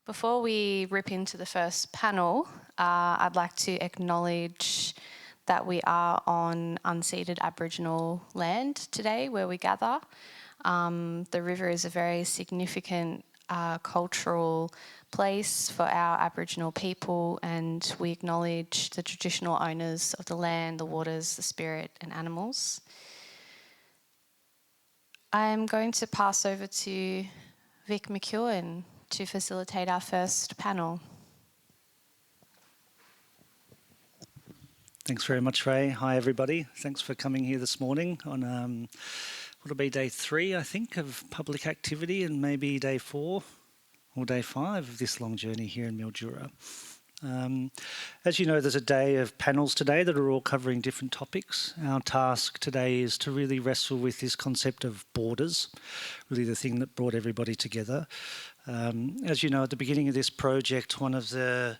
Before we rip into the first panel, I'd like to acknowledge that we are on unceded Aboriginal land today where we gather. The river is a very significant cultural place for our Aboriginal people, and we acknowledge the traditional owners of the land, the waters, the spirit and animals. I'm going to pass over to Vic McEwan to facilitate our first panel. Thanks very much, Rhae. Hi, everybody. Thanks for coming here this morning on what'll be day 3, I think, of public activity, and maybe day 4 or day 5 of this long journey here in Mildura. As you know, there's a day of panels today that are all covering different topics. Our task today is to really wrestle with this concept of borders, really the thing that brought everybody together. As you know, at the beginning of this project, one of the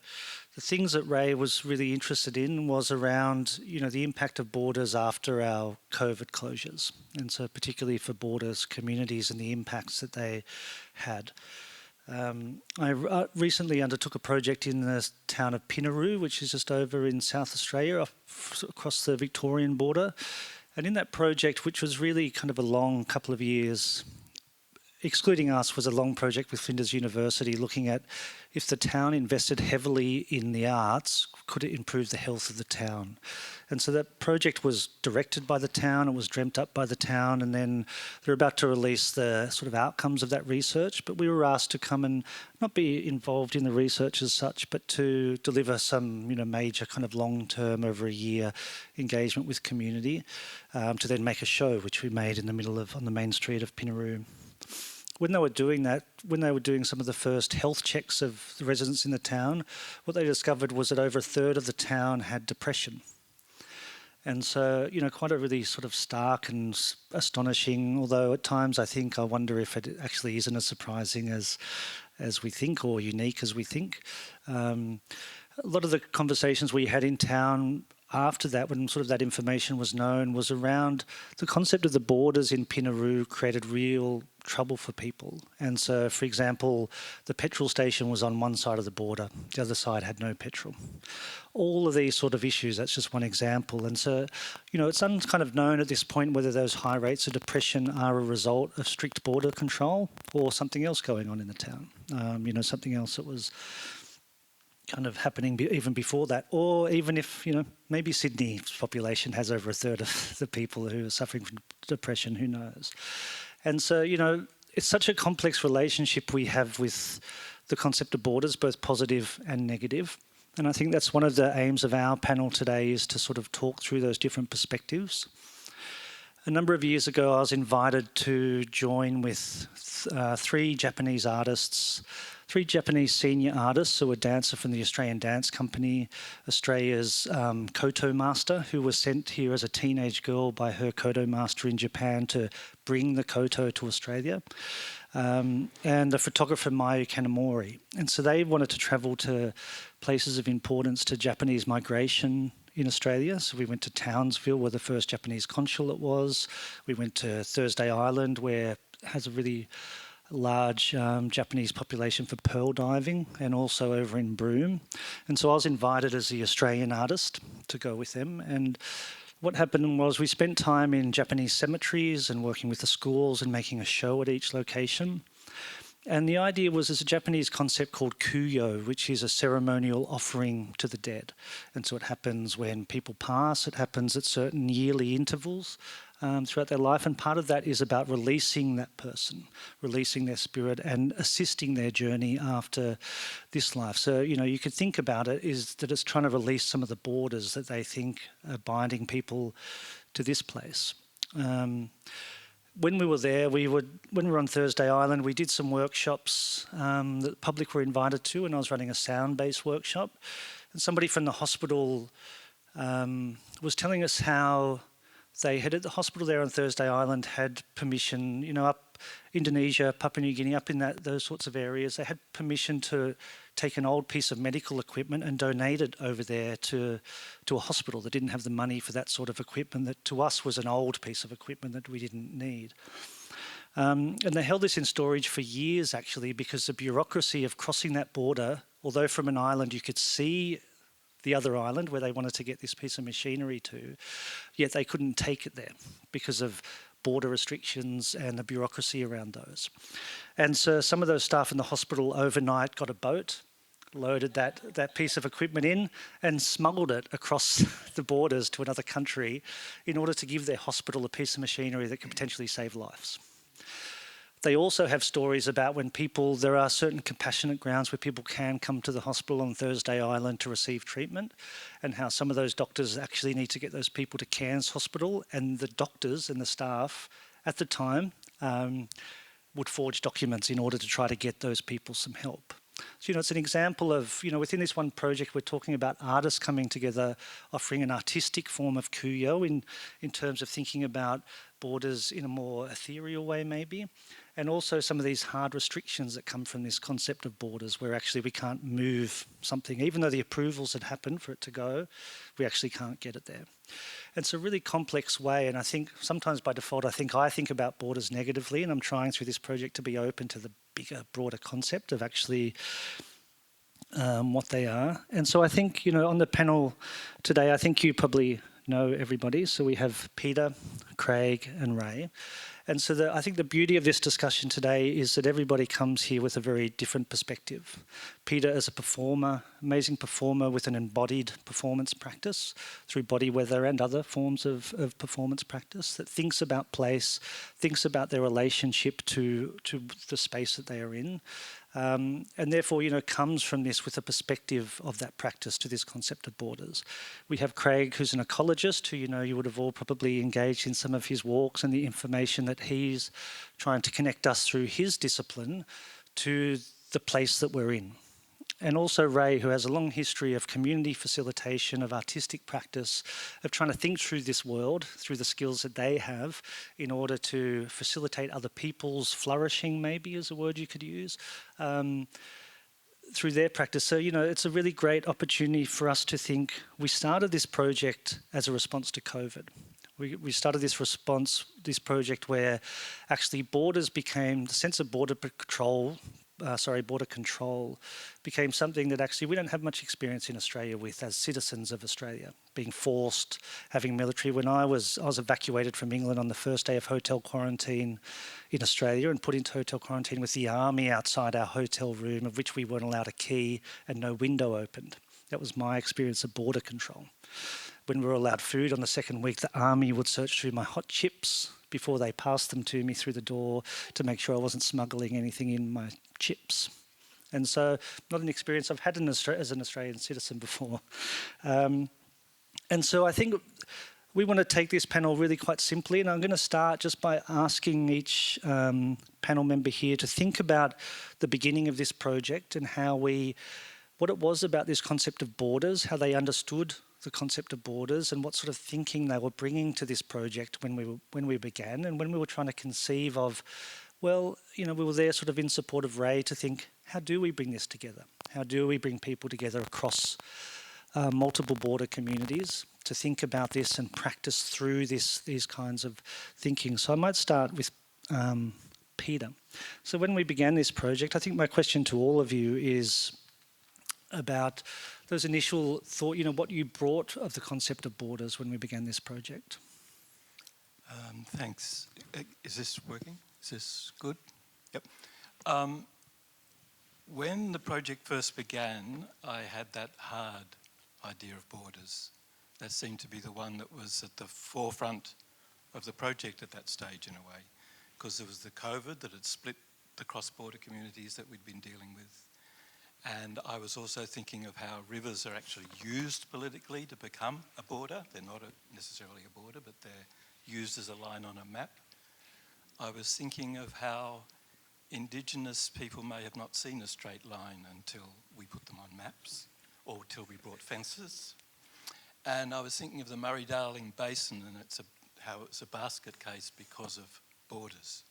things that Rhae was really interested in was around, the impact of borders after our COVID closures, and so particularly for borders communities and the impacts that they had. I recently undertook a project in the town of Pinaroo, which is just over in South Australia, across the Victorian border. And in that project, which was really kind of a long couple of years, excluding us, was a long project with Flinders University, looking at if the town invested heavily in the arts, could it improve the health of the town? And so that project was directed by the town, it was dreamt up by the town, and then they're about to release the sort of outcomes of that research. But we were asked to come and not be involved in the research as such, but to deliver some, major kind of long-term, over a year engagement with community, to then make a show, which we made in the middle of, on the main street of Pinaroo. When they were doing that, when they were doing some of the first health checks of the residents in the town, what they discovered was that over a third of the town had depression. And so, quite a really sort of stark and astonishing, although at times I wonder if it actually isn't as surprising as we think, or unique as we think. A lot of the conversations we had in town after that, when sort of that information was known, was around the concept of the borders in Pinaroo created real trouble for people. And so, for example, the petrol station was on one side of the border, the other side had no petrol. All of these sort of issues, that's just one example. And so, it's kind of known at this point whether those high rates of depression are a result of strict border control or something else going on in the town. Something else that was kind of happening even before that, or even if, maybe Sydney's population has over a third of the people who are suffering from depression, who knows? And so, it's such a complex relationship we have with the concept of borders, both positive and negative. And I think that's one of the aims of our panel today, is to sort of talk through those different perspectives. A number of years ago, I was invited to join with 3 Japanese artists, 3 Japanese senior artists who were a dancer from the Australian Dance Company, Australia's koto master, who was sent here as a teenage girl by her koto master in Japan to bring the koto to Australia, and the photographer Mayu Kanamori. And so they wanted to travel to places of importance to Japanese migration in Australia. So we went to Townsville, where the first Japanese consulate was. We went to Thursday Island, where it has a really large Japanese population for pearl diving, and also over in Broome. And so I was invited as the Australian artist to go with them. And what happened was we spent time in Japanese cemeteries and working with the schools and making a show at each location. And the idea was, there's a Japanese concept called kuyo, which is a ceremonial offering to the dead. And so it happens when people pass, it happens at certain yearly intervals throughout their life. And part of that is about releasing that person, releasing their spirit and assisting their journey after this life. So, you could think about it is that it's trying to release some of the borders that they think are binding people to this place. When we were there, when we were on Thursday Island, we did some workshops that the public were invited to, and I was running a sound-based workshop. And somebody from the hospital was telling us how they had, at the hospital there on Thursday Island, had permission, up Indonesia, Papua New Guinea, up in those sorts of areas, they had permission to take an old piece of medical equipment and donate it over there to a hospital that didn't have the money for that sort of equipment, that to us was an old piece of equipment that we didn't need. And they held this in storage for years, actually, because the bureaucracy of crossing that border, although from an island you could see the other island where they wanted to get this piece of machinery to, yet they couldn't take it there because of border restrictions and the bureaucracy around those. And so some of those staff in the hospital overnight got a boat, loaded that piece of equipment in and smuggled it across the borders to another country in order to give their hospital a piece of machinery that could potentially save lives. They also have stories about when there are certain compassionate grounds where people can come to the hospital on Thursday Island to receive treatment, and how some of those doctors actually need to get those people to Cairns Hospital, and the doctors and the staff at the time would forge documents in order to try to get those people some help. So, it's an example of, within this one project, we're talking about artists coming together, offering an artistic form of kuyo in terms of thinking about borders in a more ethereal way, maybe. And also some of these hard restrictions that come from this concept of borders, where actually we can't move something, even though the approvals had happened for it to go, we actually can't get it there. It's a really complex way, and I think sometimes by default I think about borders negatively, and I'm trying through this project to be open to the bigger, broader concept of actually what they are. And so I think, on the panel today, I think you probably know everybody. So we have Peter, Craig and Rhae. And so I think the beauty of this discussion today is that everybody comes here with a very different perspective. Peter is a performer, amazing performer with an embodied performance practice through body weather and other forms of performance practice that thinks about place, thinks about their relationship to the space that they are in. And therefore, comes from this with a perspective of that practice to this concept of borders. We have Craig, who's an ecologist, who, you would have all probably engaged in some of his walks and the information that he's trying to connect us through his discipline to the place that we're in. And also Rhae, who has a long history of community facilitation, of artistic practice, of trying to think through this world, through the skills that they have, in order to facilitate other people's flourishing, maybe is a word you could use, through their practice. So, it's a really great opportunity for us to think. We started this project as a response to COVID. We started this project where actually borders became, the sense of border control became something that actually we don't have much experience in Australia with as citizens of Australia, being forced, having military. When I was evacuated from England on the first day of hotel quarantine in Australia and put into hotel quarantine with the army outside our hotel room, of which we weren't allowed a key and no window opened. That was my experience of border control. When we were allowed food on the second week, the army would search through my hot chips before they passed them to me through the door to make sure I wasn't smuggling anything in my chips. And so not an experience I've had as an Australian citizen before. And so I think we want to take this panel really quite simply, and I'm going to start just by asking each panel member here to think about the beginning of this project and what it was about this concept of borders, how they understood the concept of borders and what sort of thinking they were bringing to this project when we began, and when we were trying to conceive of, well, we were there sort of in support of Rhae to think, how do we bring this together? How do we bring people together across multiple border communities to think about this and practice through these kinds of thinking? So I might start with Peter. So when we began this project, I think my question to all of you is about those initial thought, what you brought of the concept of borders when we began this project. Thanks. Is this working? Is this good? Yep. When the project first began, I had that hard idea of borders. That seemed to be the one that was at the forefront of the project at that stage, in a way, because there was the COVID that had split the cross-border communities that we'd been dealing with. And I was also thinking of how rivers are actually used politically to become a border. They're not necessarily a border, but they're used as a line on a map. I was thinking of how Indigenous people may have not seen a straight line until we put them on maps, or till we brought fences. And I was thinking of the Murray-Darling Basin, and how it's a basket case because of borders,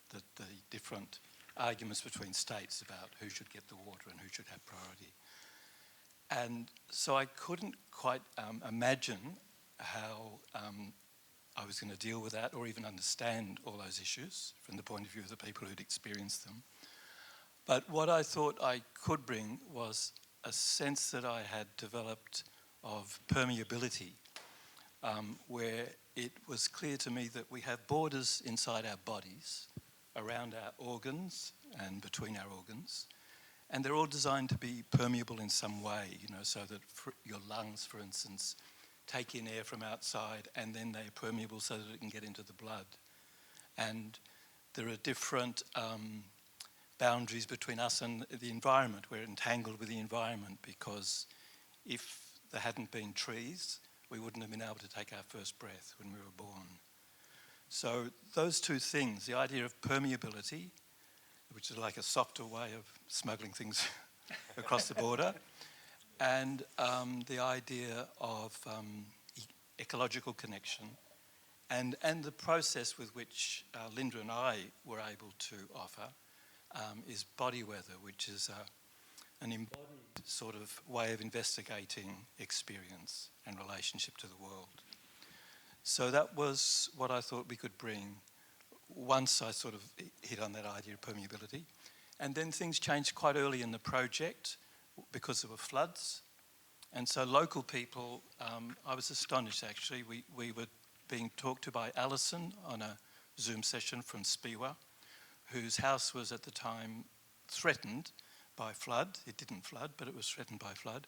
the different arguments between states about who should get the water and who should have priority. And so I couldn't quite imagine how I was going to deal with that or even understand all those issues from the point of view of the people who'd experienced them. But what I thought I could bring was a sense that I had developed of permeability, where it was clear to me that we have borders inside our bodies, around our organs and between our organs, and they're all designed to be permeable in some way, so that your lungs, for instance, take in air from outside and then they're permeable so that it can get into the blood. And there are different boundaries between us and the environment. We're entangled with the environment because if there hadn't been trees, we wouldn't have been able to take our first breath when we were born. So those two things, the idea of permeability, which is like a softer way of smuggling things across the border, and the idea of ecological connection, and the process with which Linda and I were able to offer is body weather, which is an embodied sort of way of investigating experience and relationship to the world. So that was what I thought we could bring once I sort of hit on that idea of permeability. And then things changed quite early in the project because there were floods. And so local people, I was astonished actually. We were being talked to by Alison on a Zoom session from Spiwa, whose house was at the time threatened by flood. It didn't flood, but it was threatened by flood.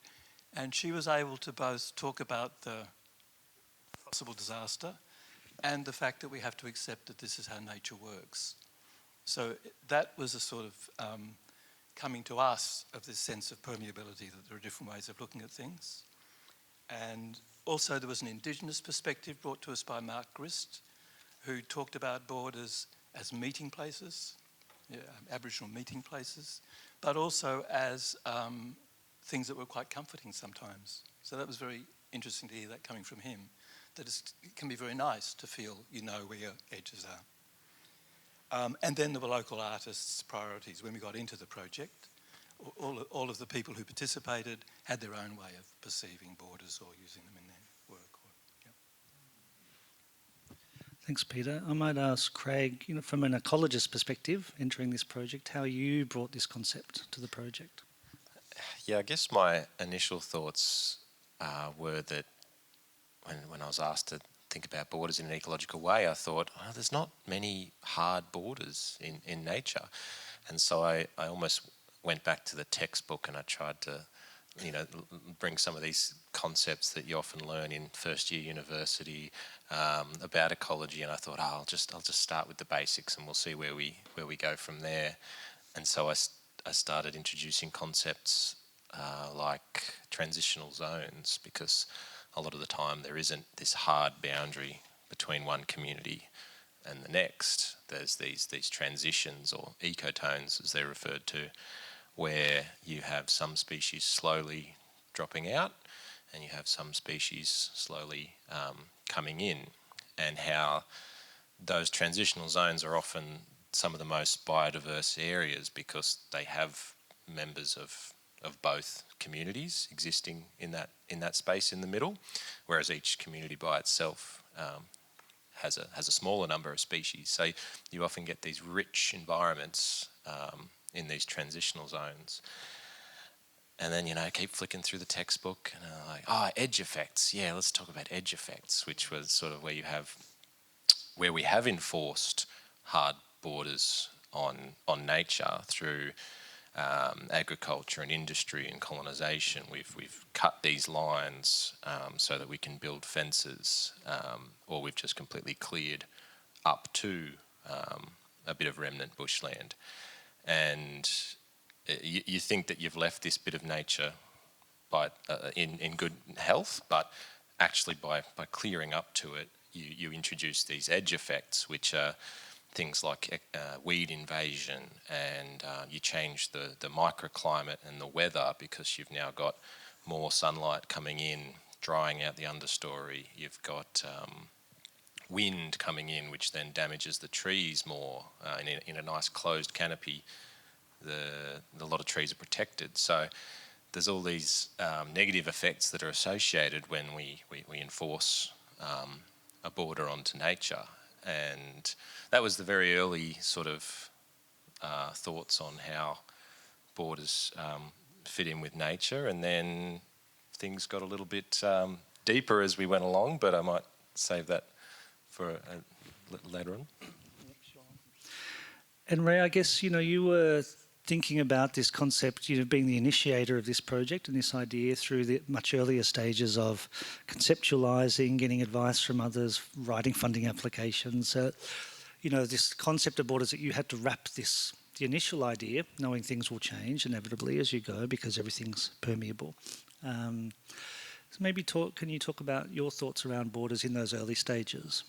And she was able to both talk about the possible disaster and the fact that we have to accept that this is how nature works. So that was a sort of coming to us of this sense of permeability, that there are different ways of looking at things. And also there was an Indigenous perspective brought to us by Mark Grist, who talked about borders as meeting places, Aboriginal meeting places, but also as things that were quite comforting sometimes. So that was very interesting to hear that coming from him, that it can be very nice to feel you know where your edges are. And then there were local artists' priorities. When we got into the project, all of the people who participated had their own way of perceiving borders or using them in their work. Thanks, Peter. I might ask Craig, from an ecologist perspective, entering this project, how you brought this concept to the project. Yeah, I guess my initial thoughts were that when I was asked to think about borders in an ecological way, I thought, there's not many hard borders in nature. And so I almost went back to the textbook and I tried to bring some of these concepts that you often learn in first year university about ecology, and I thought, I'll just start with the basics and we'll see where we go from there. And so I started introducing concepts like transitional zones, because a lot of the time there isn't this hard boundary between one community and the next. There's these transitions, or ecotones as they're referred to, where you have some species slowly dropping out and you have some species slowly coming in, and how those transitional zones are often some of the most biodiverse areas because they have members of both communities existing in that space in the middle, whereas each community by itself has a smaller number of species. So you often get these rich environments in these transitional zones. And then, keep flicking through the textbook and edge effects. Yeah, let's talk about edge effects, which was sort of where we have enforced hard borders on nature through agriculture and industry and colonisation. We've cut these lines so that we can build fences, or we've just completely cleared up to a bit of remnant bushland. And you think that you've left this bit of nature in good health, but actually by clearing up to it, you introduce these edge effects, which are things like weed invasion, and you change the microclimate and the weather because you've now got more sunlight coming in, drying out the understory. You've got wind coming in, which then damages the trees more. In a nice closed canopy, a lot of trees are protected. So there's all these negative effects that are associated when we enforce a border onto nature. And that was the very early sort of thoughts on how borders fit in with nature. And then things got a little bit deeper as we went along, but I might save that for later on. And Rhae, I guess, you were thinking about this concept, being the initiator of this project and this idea through the much earlier stages of conceptualising, getting advice from others, writing funding applications. This concept of borders that you had to wrap the initial idea, knowing things will change inevitably as you go because everything's permeable. So maybe can you talk about your thoughts around borders in those early stages?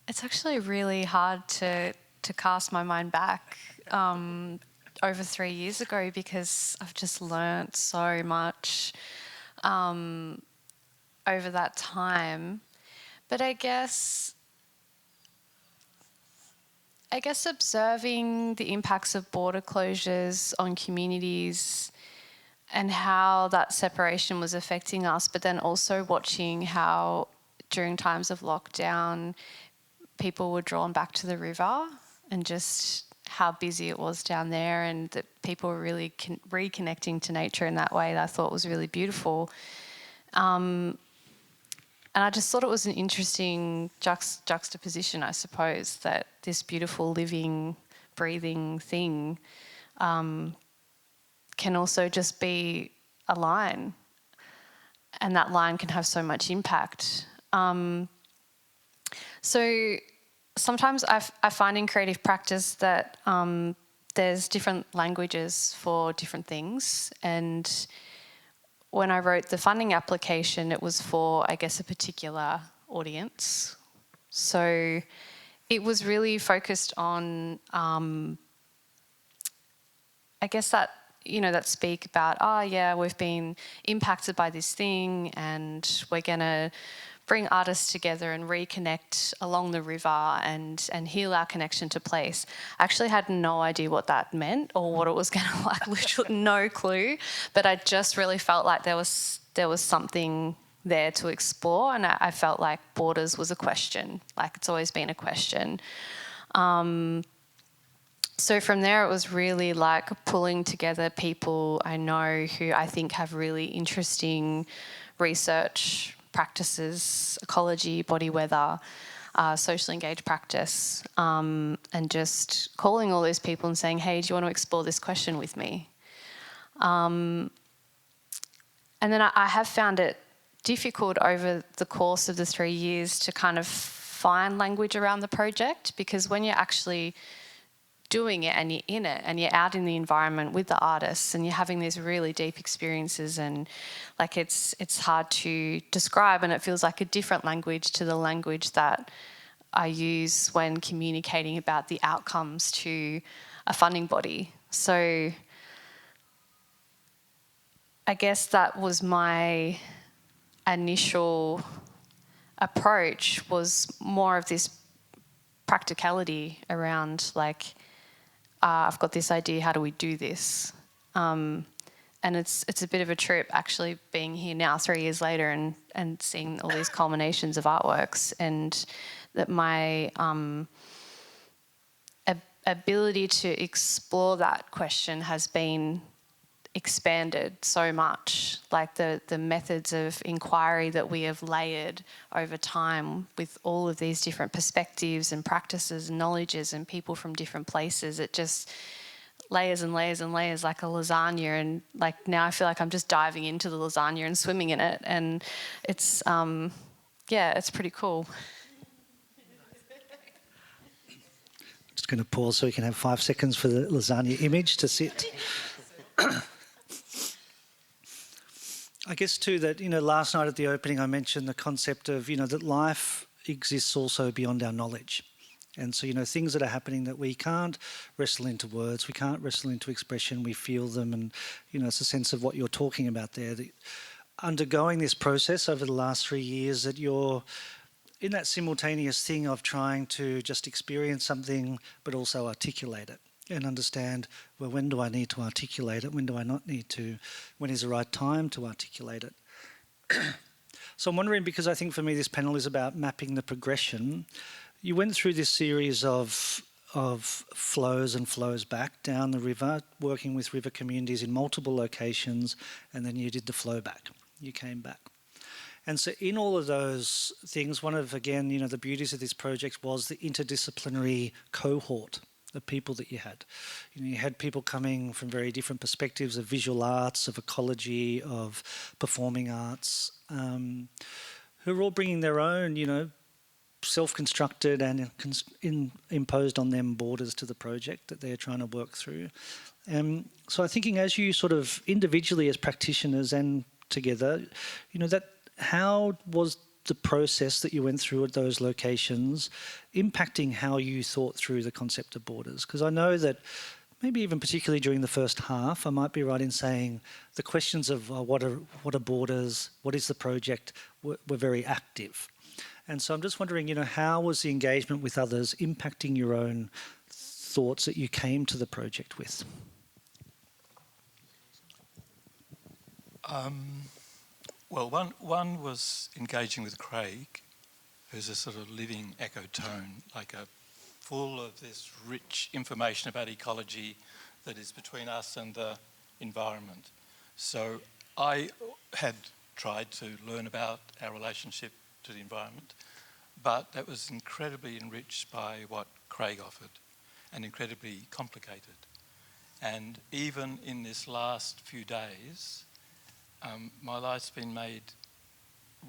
It's actually really hard to cast my mind back over 3 years ago because I've just learnt so much over that time. But I guess observing the impacts of border closures on communities and how that separation was affecting us, but then also watching how during times of lockdown people were drawn back to the river and just how busy it was down there, and that people were really reconnecting to nature in that way that I thought was really beautiful. And I just thought it was an interesting juxtaposition, I suppose, that this beautiful living, breathing thing can also just be a line, and that line can have so much impact. So sometimes I find in creative practice that there's different languages for different things, and when I wrote the funding application, it was for, I guess, a particular audience. So it was really focused on, I guess that, that speak about, we've been impacted by this thing and we're going to bring artists together and reconnect along the river and heal our connection to place. I actually had no idea what that meant or what it was going to like, literally no clue. But I just really felt like there was something there to explore, and I felt like borders was a question, like it's always been a question. So from there it was really like pulling together people I know who I think have really interesting research practices, ecology, body weather, socially engaged practice, and just calling all those people and saying, hey, do you want to explore this question with me? And then I have found it difficult over the course of the 3 years to kind of find language around the project, because when you're actually doing it and you're in it and you're out in the environment with the artists and you're having these really deep experiences, and like it's hard to describe, and it feels like a different language to the language that I use when communicating about the outcomes to a funding body. So I guess that was my initial approach, was more of this practicality around like, I've got this idea, how do we do this? And it's a bit of a trip actually being here now 3 years later and seeing all these culminations of artworks, and that my ability to explore that question has been expanded so much, like the methods of inquiry that we have layered over time with all of these different perspectives and practices and knowledges and people from different places. It just layers and layers and layers like a lasagna, and like now I feel like I'm just diving into the lasagna and swimming in it, and it's it's pretty cool. Just going to pause so we can have 5 seconds for the lasagna image to sit. I guess too that, last night at the opening I mentioned the concept of, that life exists also beyond our knowledge. And so, things that are happening that we can't wrestle into words, we can't wrestle into expression, we feel them, and, it's a sense of what you're talking about there. That undergoing this process over the last 3 years, that you're in that simultaneous thing of trying to just experience something but also articulate it. And understand, well, when do I need to articulate it? When do I not need to? When is the right time to articulate it? So I'm wondering, because I think for me this panel is about mapping the progression. You went through this series of flows and flows back down the river, working with river communities in multiple locations, and then you did the flow back. You came back. And so in all of those things, one of, again, you know, the beauties of this project was the interdisciplinary cohort of people that you had. You know, you had people coming from very different perspectives of visual arts, of ecology, of performing arts, who are all bringing their own, you know, self-constructed and imposed on them borders to the project that they're trying to work through. So I'm thinking, as you sort of individually as practitioners and together, you know, that how was the process that you went through at those locations impacting how you thought through the concept of borders? Because I know that maybe even particularly during the first half, I might be right in saying the questions of what are borders, what is the project, were very active. And so I'm just wondering, you know, how was the engagement with others impacting your own thoughts that you came to the project with? Well, one was engaging with Craig, who's a sort of living ecotone, like a full of this rich information about ecology that is between us and the environment. So I had tried to learn about our relationship to the environment, but that was incredibly enriched by what Craig offered and incredibly complicated. And even in this last few days, my life's been made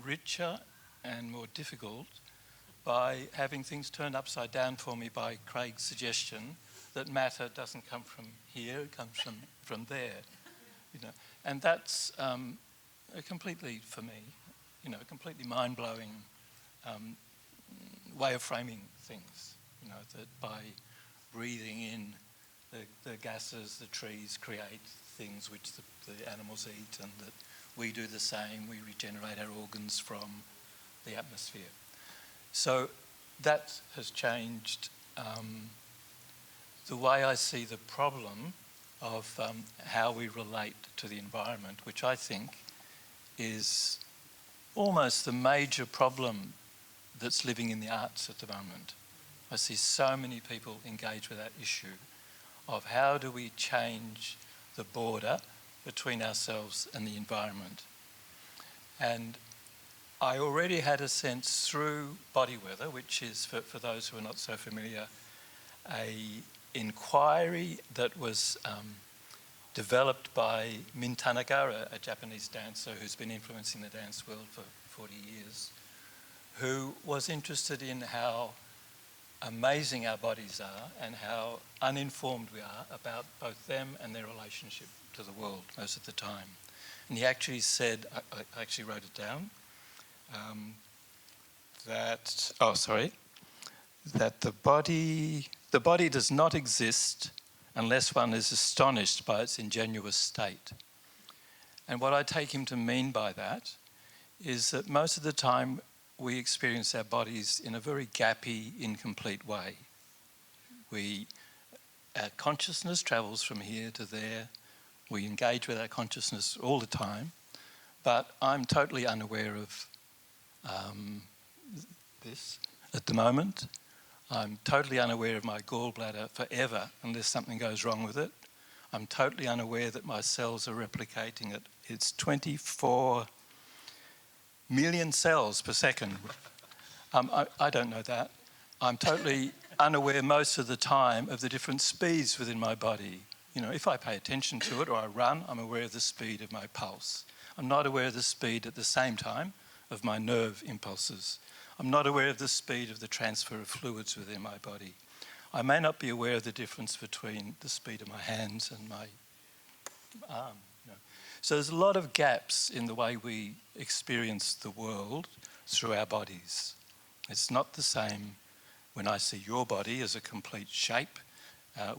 richer and more difficult by having things turned upside down for me by Craig's suggestion that matter doesn't come from here, it comes from there, you know. And that's a completely, for me, you know, a completely mind-blowing way of framing things, you know, that by breathing in the gases the trees create things which the animals eat, and that we do the same, we regenerate our organs from the atmosphere. So that has changed the way I see the problem of how we relate to the environment, which I think is almost the major problem that's living in the arts at the moment. I see so many people engage with that issue of how do we change the border between ourselves and the environment. And I already had a sense through Body Weather, which is, for those who are not so familiar, a inquiry that was developed by Min Tanaka, a Japanese dancer who's been influencing the dance world for 40 years, who was interested in how amazing our bodies are and how uninformed we are about both them and their relationship to the world most of the time. And he actually said, I actually wrote it down, that the body does not exist unless one is astonished by its ingenuous state. And what I take him to mean by that is that most of the time we experience our bodies in a very gappy, incomplete way. Our consciousness travels from here to there. We engage with our consciousness all the time, but I'm totally unaware of this at the moment. I'm totally unaware of my gallbladder forever unless something goes wrong with it. I'm totally unaware that my cells are replicating at it's 24 million cells per second. I don't know that. I'm totally unaware most of the time of the different speeds within my body. You know, if I pay attention to it or I run, I'm aware of the speed of my pulse. I'm not aware of the speed at the same time of my nerve impulses. I'm not aware of the speed of the transfer of fluids within my body. I may not be aware of the difference between the speed of my hands and my arm. You know. So there's a lot of gaps in the way we experience the world through our bodies. It's not the same when I see your body as a complete shape.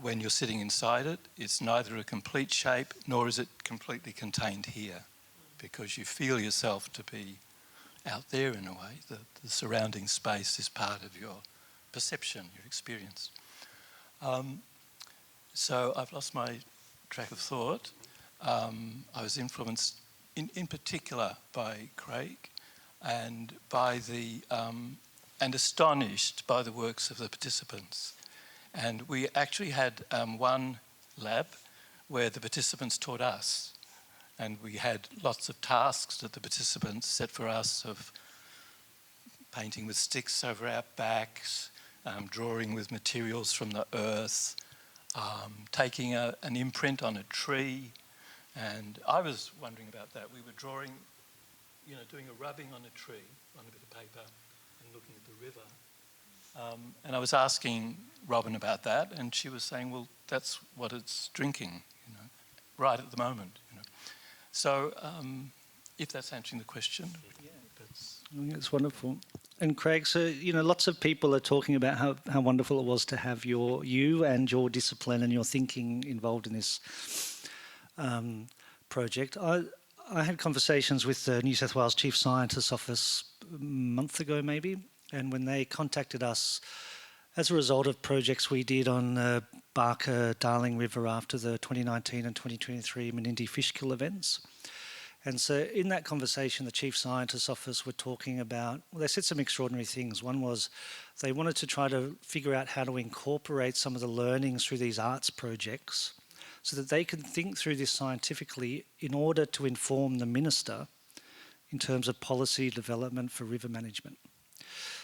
When you're sitting inside it, it's neither a complete shape nor is it completely contained here, because you feel yourself to be out there in a way. The surrounding space is part of your perception, your experience. So I've lost my track of thought. I was influenced in particular by Craig. and and astonished by the works of the participants. And we actually had one lab where the participants taught us, and we had lots of tasks that the participants set for us of painting with sticks over our backs, drawing with materials from the earth, taking an imprint on a tree. And I was wondering about that. We were drawing, doing a rubbing on a tree, on a bit of paper, and looking at the river. And I was asking Robin about that, and she was saying, well, that's what it's drinking, right at the moment. So if that's answering the question. It's wonderful. And Craig, so, lots of people are talking about how wonderful it was to have you and your discipline and your thinking involved in this project. I had conversations with the New South Wales Chief Scientist's Office a month ago maybe, and when they contacted us as a result of projects we did on the Barker-Darling River after the 2019 and 2023 Menindee fish kill events. And so in that conversation, the Chief Scientist's Office were talking about, well, they said some extraordinary things. One was they wanted to try to figure out how to incorporate some of the learnings through these arts projects so that they can think through this scientifically in order to inform the minister in terms of policy development for river management.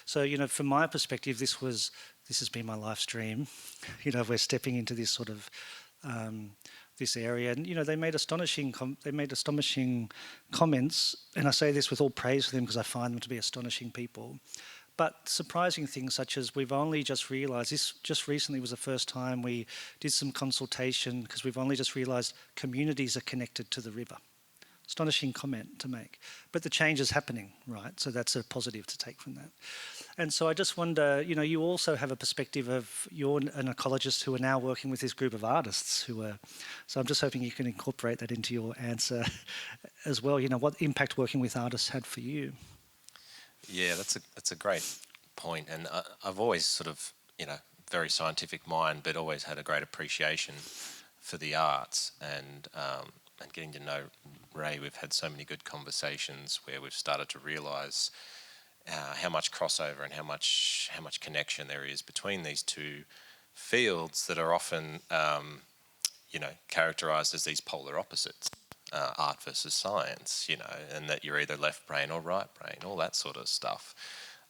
So, from my perspective, this has been my life's dream. We're stepping into this sort of this area, and they made astonishing comments, and I say this with all praise for them because I find them to be astonishing people. But surprising things such as we've only just realised, this just recently was the first time we did some consultation because we've only just realised communities are connected to the river. Astonishing comment to make. But the change is happening, right? So that's a positive to take from that. And so I just wonder, you also have a perspective of, you're an ecologist who are now working with this group of artists so I'm just hoping you can incorporate that into your answer as well. What impact working with artists had for you? Yeah, that's a great point. And I've always sort of, very scientific mind, but always had a great appreciation for the arts and getting to know Rhae. We've had so many good conversations where we've started to realise how much crossover and how much connection there is between these two fields that are often, characterised as these polar opposites, art versus science, and that you're either left brain or right brain, all that sort of stuff.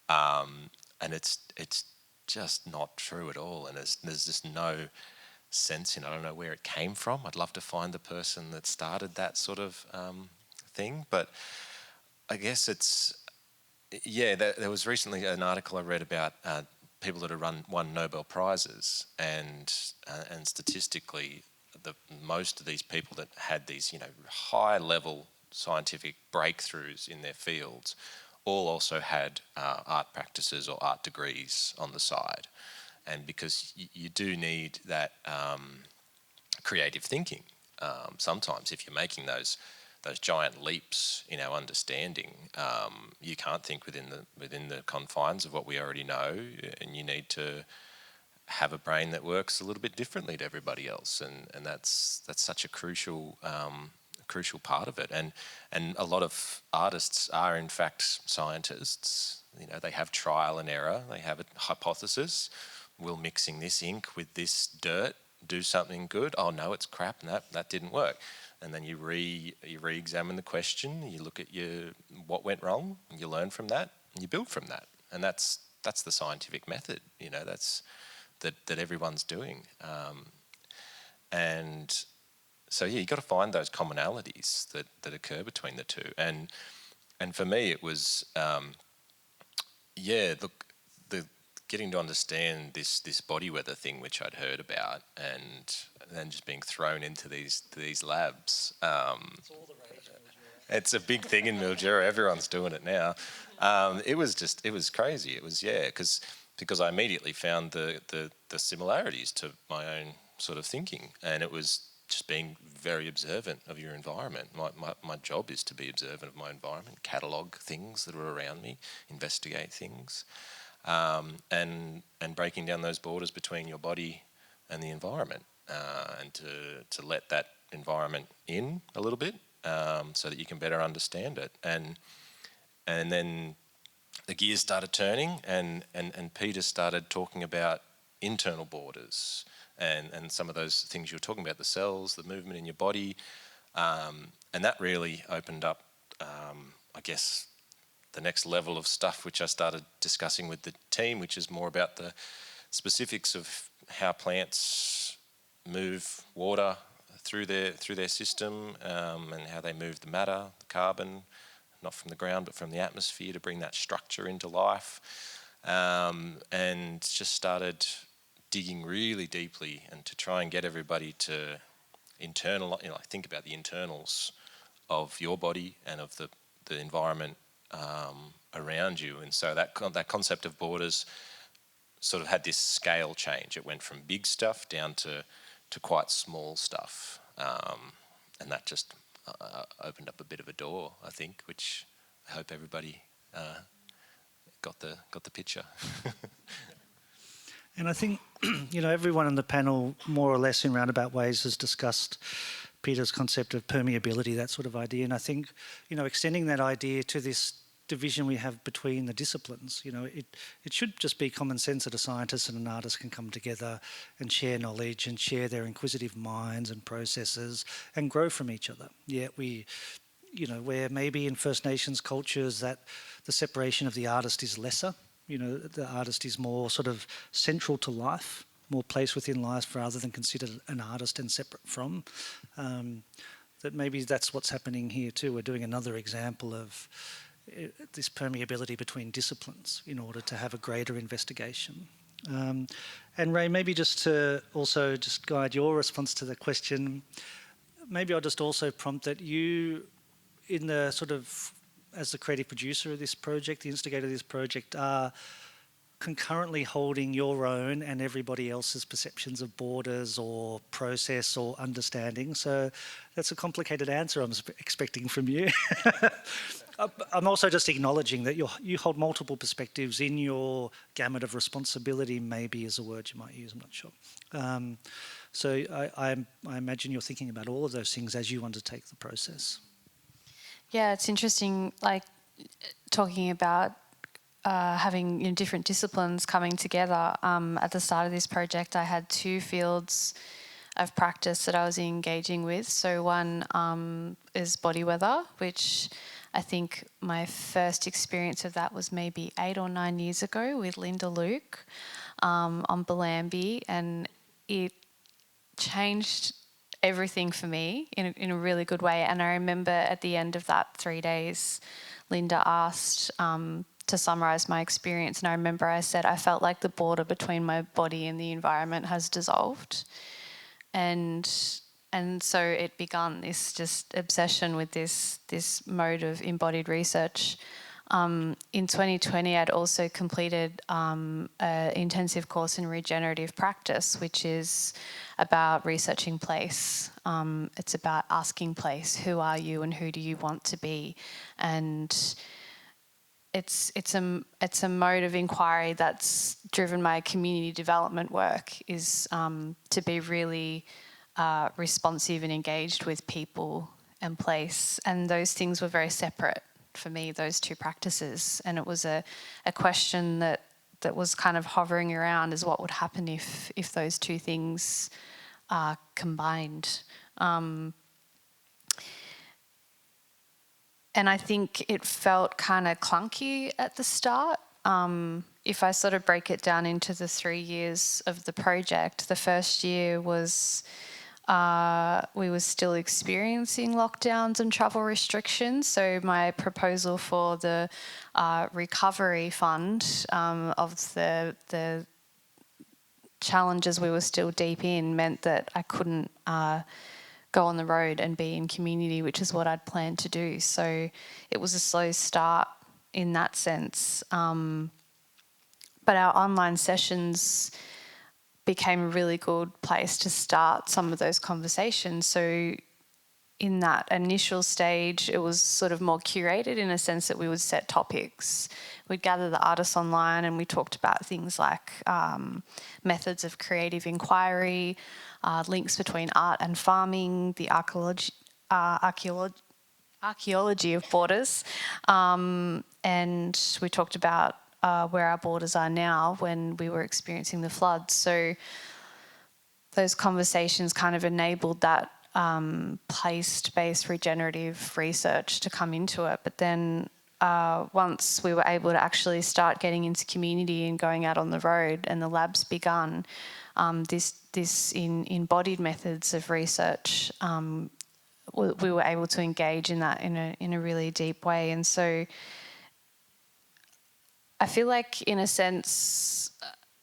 And it's just not true at all, and there's just no sense in it. I don't know where it came from. I'd love to find the person that started that sort of thing, but I guess there was recently an article I read about people that have won Nobel Prizes, and statistically, most of these people that had these high level scientific breakthroughs in their fields all also had art practices or art degrees on the side. And because you do need that creative thinking sometimes if you're making those giant leaps in our understanding, you can't think within the confines of what we already know, and you need to have a brain that works a little bit differently to everybody else, and that's such a crucial part of it. And a lot of artists are in fact scientists. They have trial and error. They have a hypothesis. Will mixing this ink with this dirt do something good? Oh no, it's crap, and that didn't work. And then you re-examine the question. You look at what went wrong, and you learn from that, and you build from that. And that's the scientific method. That's that everyone's doing. And so you've got to find those commonalities that occur between the two. And for me, it was getting to understand this body weather thing, which I'd heard about, and then just being thrown into these labs. It's all the rage in Mildura. It's a big thing in Mildura. Everyone's doing it now. It was crazy. It was, because I immediately found the similarities to my own sort of thinking, and it was just being very observant of your environment. My job is to be observant of my environment, catalogue things that are around me, investigate things. And breaking down those borders between your body and the environment, and to let that environment in a little bit, so that you can better understand it. And And then the gears started turning, and Peter started talking about internal borders and some of those things you were talking about, the cells, the movement in your body. And that really opened up, I guess, the next level of stuff, which I started discussing with the team, which is more about the specifics of how plants move water through their system, and how they move the matter, the carbon, not from the ground but from the atmosphere, to bring that structure into life. And just started digging really deeply, and to try and get everybody to think about the internals of your body and of the environment around you. And so that concept of borders sort of had this scale change. It went from big stuff down to quite small stuff, and that just opened up a bit of a door, I think, which I hope everybody got the picture. And I think, everyone on the panel, more or less in roundabout ways, has discussed Peter's concept of permeability, that sort of idea. And I think, extending that idea to this division we have between the disciplines, it should just be common sense that a scientist and an artist can come together and share knowledge and share their inquisitive minds and processes and grow from each other. Yet where maybe in First Nations cultures that the separation of the artist is lesser, the artist is more sort of central to life, more placed within life rather than considered an artist and separate from. That maybe that's what's happening here too. We're doing another example of this permeability between disciplines in order to have a greater investigation. And Rhae, maybe just to also just guide your response to the question, maybe I'll just also prompt that you, in the sort of, as the creative producer of this project, the instigator of this project, are concurrently holding your own and everybody else's perceptions of borders or process or understanding. So that's a complicated answer I'm expecting from you. I'm also just acknowledging that you hold multiple perspectives in your gamut of responsibility, maybe is a word you might use, I'm not sure. So I imagine you're thinking about all of those things as you undertake the process. Yeah, it's interesting, talking about having different disciplines coming together. At the start of this project, I had two fields of practice that I was engaging with. So one is body weather, which I think my first experience of that was maybe 8 or 9 years ago with Linda Luke on Bellambi, and it changed everything for me in a really good way. And I remember at the end of that 3 days, Linda asked to summarise my experience, and I remember I said I felt like the border between my body and the environment has dissolved. And so it began this just obsession with this mode of embodied research. In 2020, I'd also completed an intensive course in regenerative practice, which is about researching place. It's about asking place, who are you and who do you want to be? And it's a mode of inquiry that's driven my community development work, is to be really responsive and engaged with people and place. And those things were very separate for me, those two practices. And it was a question that was kind of hovering around, is what would happen if those two things are combined. And I think it felt kind of clunky at the start. If I sort of break it down into the 3 years of the project, the first year was we were still experiencing lockdowns and travel restrictions. So my proposal for the recovery fund of the challenges we were still deep in meant that I couldn't go on the road and be in community, which is what I'd planned to do. So it was a slow start in that sense. But our online sessions became a really good place to start some of those conversations. So in that initial stage, it was sort of more curated in a sense that we would set topics. We'd gather the artists online and we talked about things like methods of creative inquiry, links between art and farming, the archaeology of borders, and we talked about where our borders are now when we were experiencing the floods. So those conversations kind of enabled that place-based regenerative research to come into it. But then once we were able to actually start getting into community and going out on the road and the labs begun, this embodied methods of research, we were able to engage in that in a really deep way. And so I feel like, in a sense,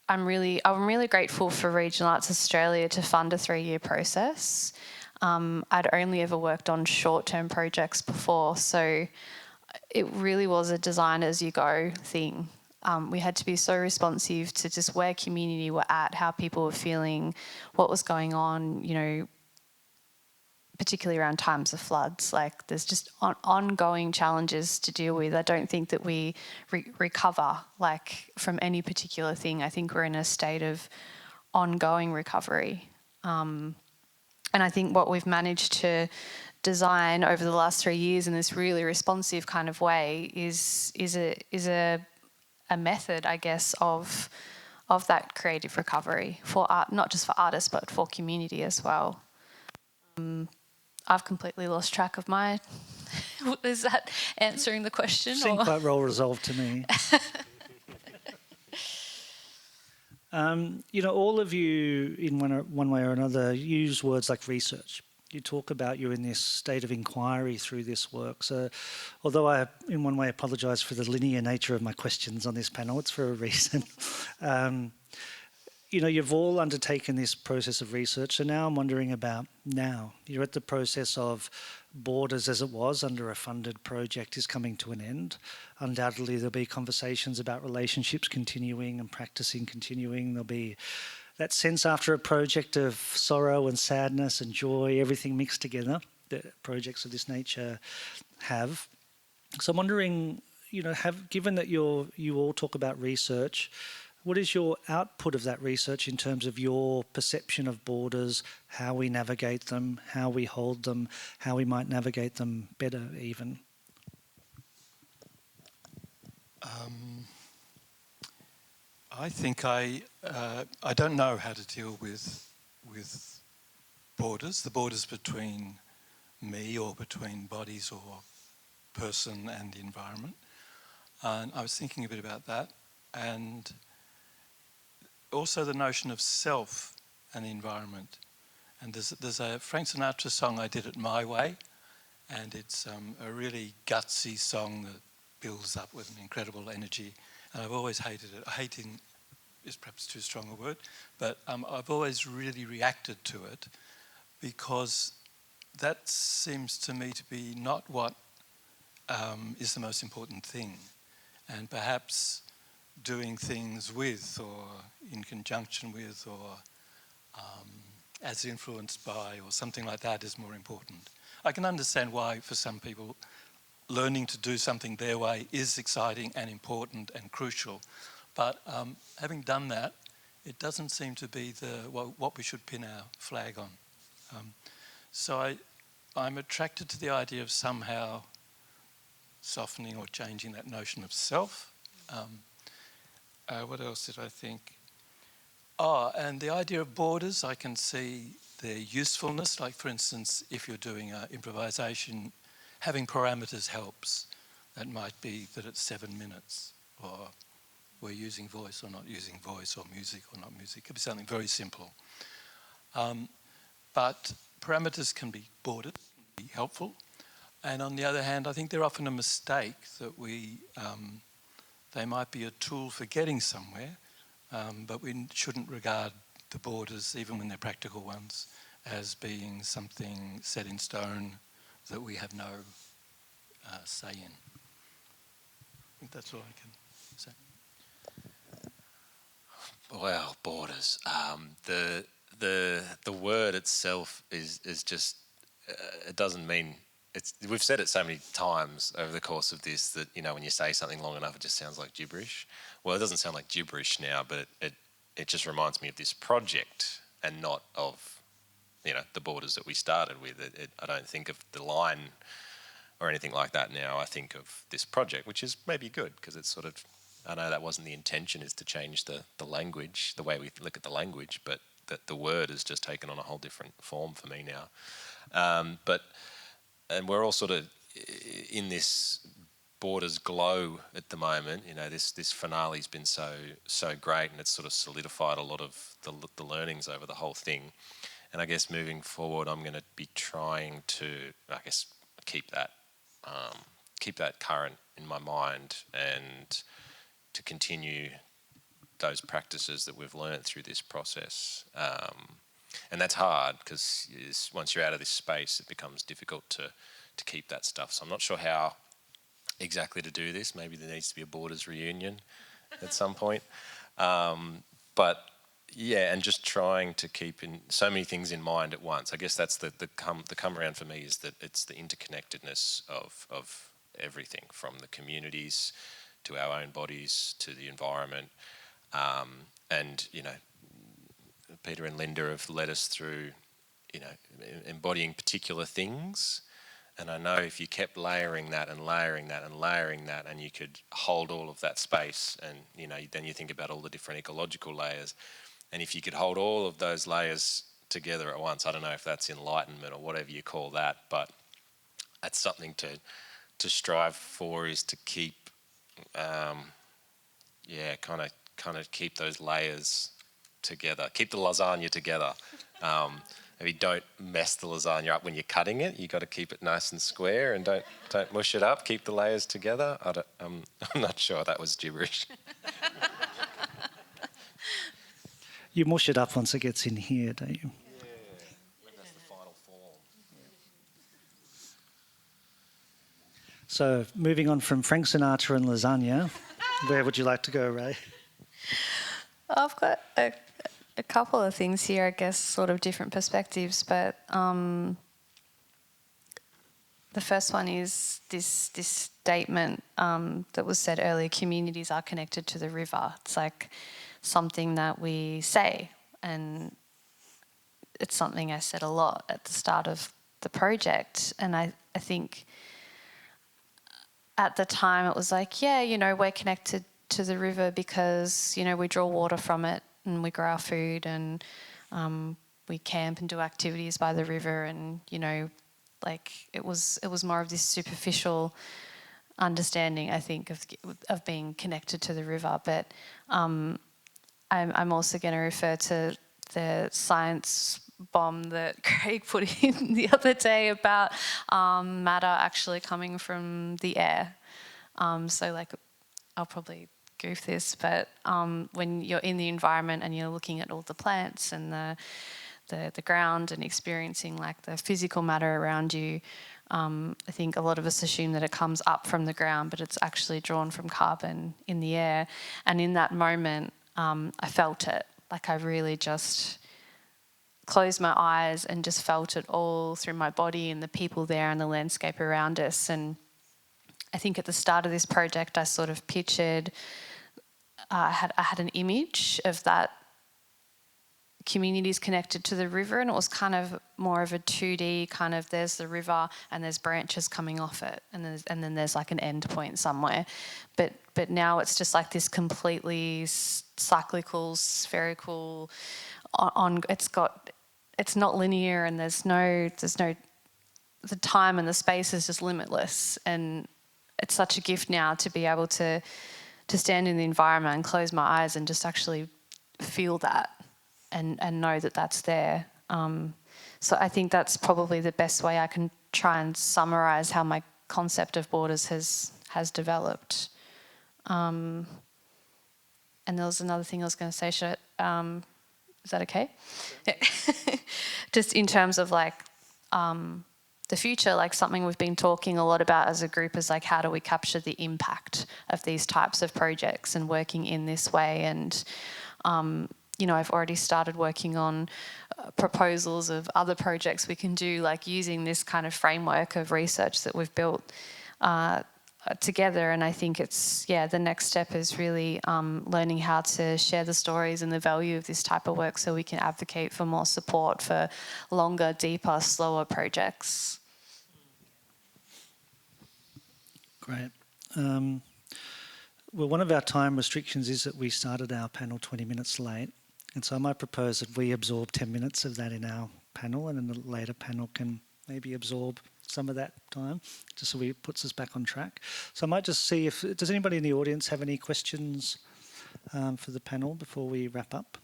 I'm really grateful for Regional Arts Australia to fund a 3-year process. I'd only ever worked on short-term projects before, so it really was a design-as-you-go thing. We had to be so responsive to just where community were at, how people were feeling, what was going on, you know, particularly around times of floods. Like, there's just ongoing challenges to deal with. I don't think that we recover, like, from any particular thing. I think we're in a state of ongoing recovery. And I think what we've managed to design over the last 3 years in this really responsive kind of way is a method, I guess, of that creative recovery for art, not just for artists, but for community as well. I've completely lost track of my... Is that answering the question? Seemed quite well resolved to me. You know, all of you, in one way or another, use words like research. You talk about you're in this state of inquiry through this work. So, although I, in one way, apologise for the linear nature of my questions on this panel, it's for a reason. You know, you've all undertaken this process of research, so now I'm wondering about now. You're at the process of Borders as it was under a funded project is coming to an end. Undoubtedly there'll be conversations about relationships continuing and practicing continuing. There'll be that sense after a project of sorrow and sadness and joy, everything mixed together that projects of this nature have. So I'm wondering, you know, given that you all talk about research, what is your output of that research in terms of your perception of borders, how we navigate them, how we hold them, how we might navigate them better even? I think I don't know how to deal with borders, the borders between me or between bodies or person and the environment. And I was thinking a bit about that, and also the notion of self and the environment. And there's a Frank Sinatra song, I Did It My Way, and it's a really gutsy song that builds up with an incredible energy. And I've always hated it. Hating is perhaps too strong a word, but I've always really reacted to it because that seems to me to be not what is the most important thing. And perhaps doing things with or in conjunction with or as influenced by or something like that is more important. I can understand why for some people learning to do something their way is exciting and important and crucial, but having done that, it doesn't seem to be what we should pin our flag on. So I'm attracted to the idea of somehow softening or changing that notion of self. What else did I think? Oh, and the idea of borders, I can see their usefulness. Like, for instance, if you're doing improvisation, having parameters helps. That might be that it's 7 minutes, or we're using voice or not using voice, or music or not music. It could be something very simple. But parameters can be bordered, be helpful. And on the other hand, I think they're often a mistake that they might be a tool for getting somewhere, but we shouldn't regard the borders, even when they're practical ones, as being something set in stone that we have no say in. I think that's all I can say. Well, borders. The word itself is just it doesn't mean. We've said it so many times over the course of this that, you know, when you say something long enough, it just sounds like gibberish. Well, it doesn't sound like gibberish now, but it just reminds me of this project and not of, you know, the borders that we started with. I don't think of the line or anything like that now. I think of this project, which is maybe good because it's sort of, I know that wasn't the intention, is to change the language, the way we look at the language, but the word has just taken on a whole different form for me now. And we're all sort of in this Borders glow at the moment. You know, this finale's been so great, and it's sort of solidified a lot of the learnings over the whole thing. And I guess moving forward, I'm going to be trying to, I guess, keep that current in my mind, and to continue those practices that we've learned through this process. And that's hard because once you're out of this space, it becomes difficult to keep that stuff. So I'm not sure how exactly to do this. Maybe there needs to be a Borders reunion at some point. But yeah, and just trying to keep in so many things in mind at once. I guess that's the come around for me, is that it's the interconnectedness of everything, from the communities to our own bodies to the environment. And, you know, Peter and Linda have led us through, you know, embodying particular things. And I know if you kept layering that and layering that and layering that, and you could hold all of that space, and, you know, then you think about all the different ecological layers. And if you could hold all of those layers together at once, I don't know if that's enlightenment or whatever you call that, but that's something to strive for, is to keep, kind of keep those layers together, keep the lasagna together. Maybe don't mess the lasagna up when you're cutting it. You got to keep it nice and square, and don't mush it up. Keep the layers together. I'm not sure, that was gibberish. You mush it up once it gets in here, don't you? Yeah, maybe that's the final form. So moving on from Frank Sinatra and lasagna, where would you like to go, Rhae? I've got a couple of things here, I guess, sort of different perspectives, but the first one is this statement that was said earlier: communities are connected to the river. It's like something that we say, and it's something I said a lot at the start of the project. And I think at the time it was like, yeah, you know, we're connected to the river because, you know, we draw water from it and we grow our food, and we camp and do activities by the river, and, you know, like it was more of this superficial understanding, I think, of being connected to the river. But I'm also going to refer to the science bomb that Craig put in the other day about matter actually coming from the air. So, like, I'll probably goof this, but when you're in the environment and you're looking at all the plants and the ground and experiencing, like, the physical matter around you, I think a lot of us assume that it comes up from the ground, but it's actually drawn from carbon in the air. And in that moment, I felt it. Like, I really just closed my eyes and just felt it all through my body and the people there and the landscape around us. And I think at the start of this project, I sort of pictured, I had an image of that communities connected to the river, and it was kind of more of a 2D kind of, there's the river and there's branches coming off it, and then there's like an end point somewhere. But now it's just like this completely cyclical, spherical, it's not linear, and there's no the time and the space is just limitless. And it's such a gift now to be able to stand in the environment and close my eyes and just actually feel that and know that that's there. So I think that's probably the best way I can try and summarise how my concept of borders has developed. And there was another thing I was going to say. Is that okay? Just in terms of, like, the future, like, something we've been talking a lot about as a group is, like, how do we capture the impact of these types of projects and working in this way. And you know, I've already started working on proposals of other projects we can do, like using this kind of framework of research that we've built together. And I think it's, the next step is really learning how to share the stories and the value of this type of work so we can advocate for more support for longer, deeper, slower projects. Great. Well, one of our time restrictions is that we started our panel 20 minutes late. And so I might propose that we absorb 10 minutes of that in our panel, and then the later panel can maybe absorb some of that time, just so it puts us back on track. So I might just see if, does anybody in the audience have any questions for the panel before we wrap up?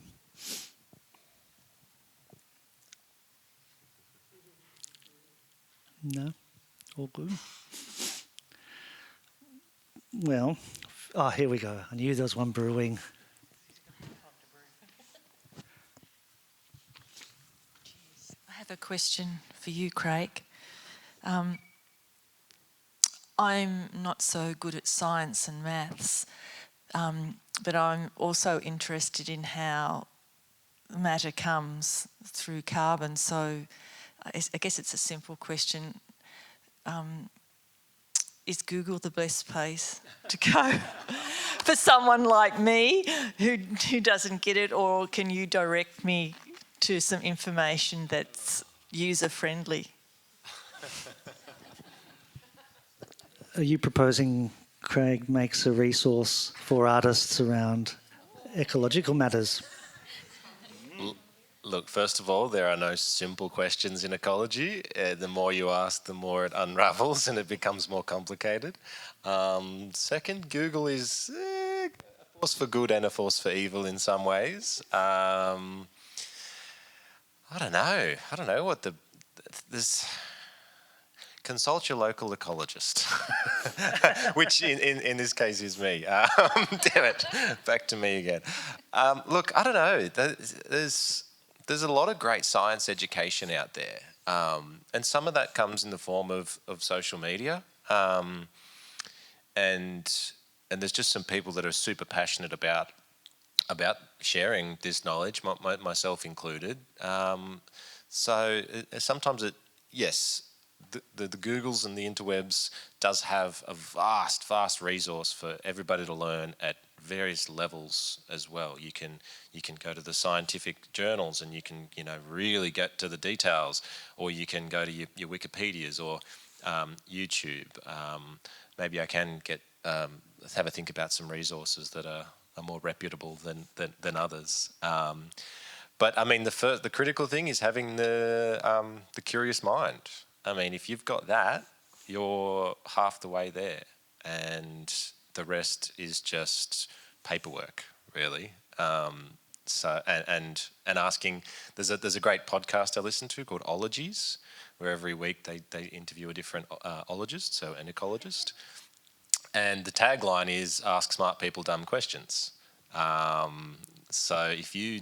No? All good? Well, here we go. I knew there was one brewing. I have a question for you, Craig. I'm not so good at science and maths, but I'm also interested in how matter comes through carbon. So I guess it's a simple question. Is Google the best place to go for someone like me who doesn't get it, or can you direct me to some information that's user-friendly? Are you proposing Craig makes a resource for artists around ecological matters? Look, first of all, there are no simple questions in ecology. The more you ask, the more it unravels and it becomes more complicated. Second, Google is a force for good and a force for evil in some ways. I don't know what this. Consult your local ecologist, which in this case is me. Damn it, back to me again. Look, I don't know. There's a lot of great science education out there, and some of that comes in the form of social media, and there's just some people that are super passionate about sharing this knowledge, myself included. So sometimes yes. The Googles and the interwebs does have a vast resource for everybody to learn at various levels as well. You can go to the scientific journals and you can really get to the details, or you can go to your Wikipedias or YouTube. Maybe I can have a think about some resources that are more reputable than others. But I mean, the critical thing is having the curious mind. I mean, if you've got that, you're half the way there, and the rest is just paperwork, really. So asking. There's a great podcast I listen to called Ologies, where every week they interview a different ologist, so an ecologist, and the tagline is "Ask smart people dumb questions." So if you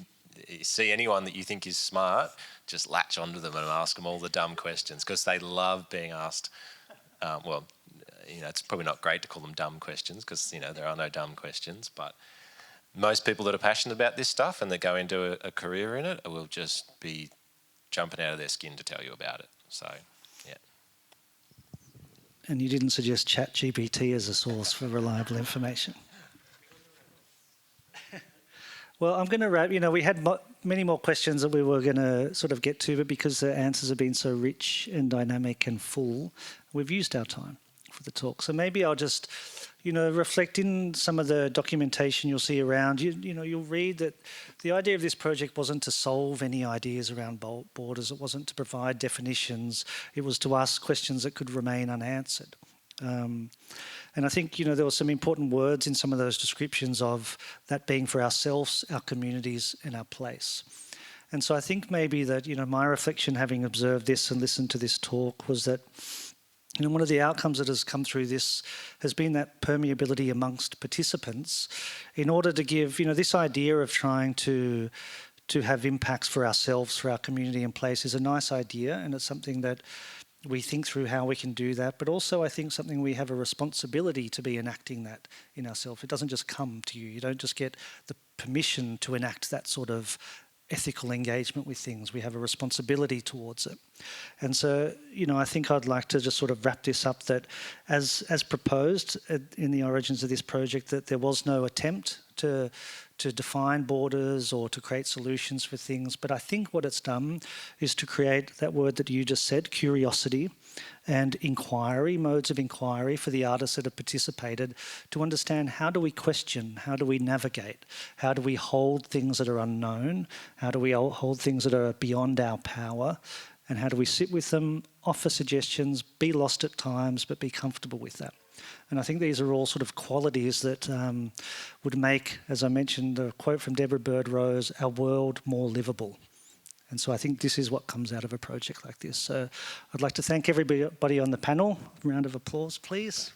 see anyone that you think is smart, just latch onto them and ask them all the dumb questions, because they love being asked. It's probably not great to call them dumb questions, because there are no dumb questions, but most people that are passionate about this stuff and that go into a career in it will just be jumping out of their skin to tell you about it. So, yeah. And you didn't suggest ChatGPT as a source for reliable information? Well, I'm going to wrap. We had many more questions that we were going to sort of get to, but because the answers have been so rich and dynamic and full, we've used our time for the talk. So maybe I'll just, reflect in some of the documentation you'll see around. You'll read that the idea of this project wasn't to solve any ideas around borders. It wasn't to provide definitions. It was to ask questions that could remain unanswered. And I think, there were some important words in some of those descriptions of that being for ourselves, our communities, and our place. And so I think maybe that, my reflection, having observed this and listened to this talk, was that, one of the outcomes that has come through this has been that permeability amongst participants in order to give, this idea of trying to have impacts for ourselves, for our community and place is a nice idea, and it's something that we think through how we can do that, but also I think something we have a responsibility to be enacting that in ourselves. It doesn't just come to you. You don't just get the permission to enact that sort of ethical engagement with things. We have a responsibility towards it. And so, I think I'd like to just sort of wrap this up that as proposed in the origins of this project, that there was no attempt to to define borders or to create solutions for things. But I think what it's done is to create that word that you just said, curiosity, and inquiry, modes of inquiry for the artists that have participated, to understand how do we question, how do we navigate, how do we hold things that are unknown, how do we hold things that are beyond our power, and how do we sit with them, offer suggestions, be lost at times, but be comfortable with that. And I think these are all sort of qualities that would make, as I mentioned, a quote from Deborah Bird Rose, our world more livable. And so I think this is what comes out of a project like this. So I'd like to thank everybody on the panel. A round of applause, please.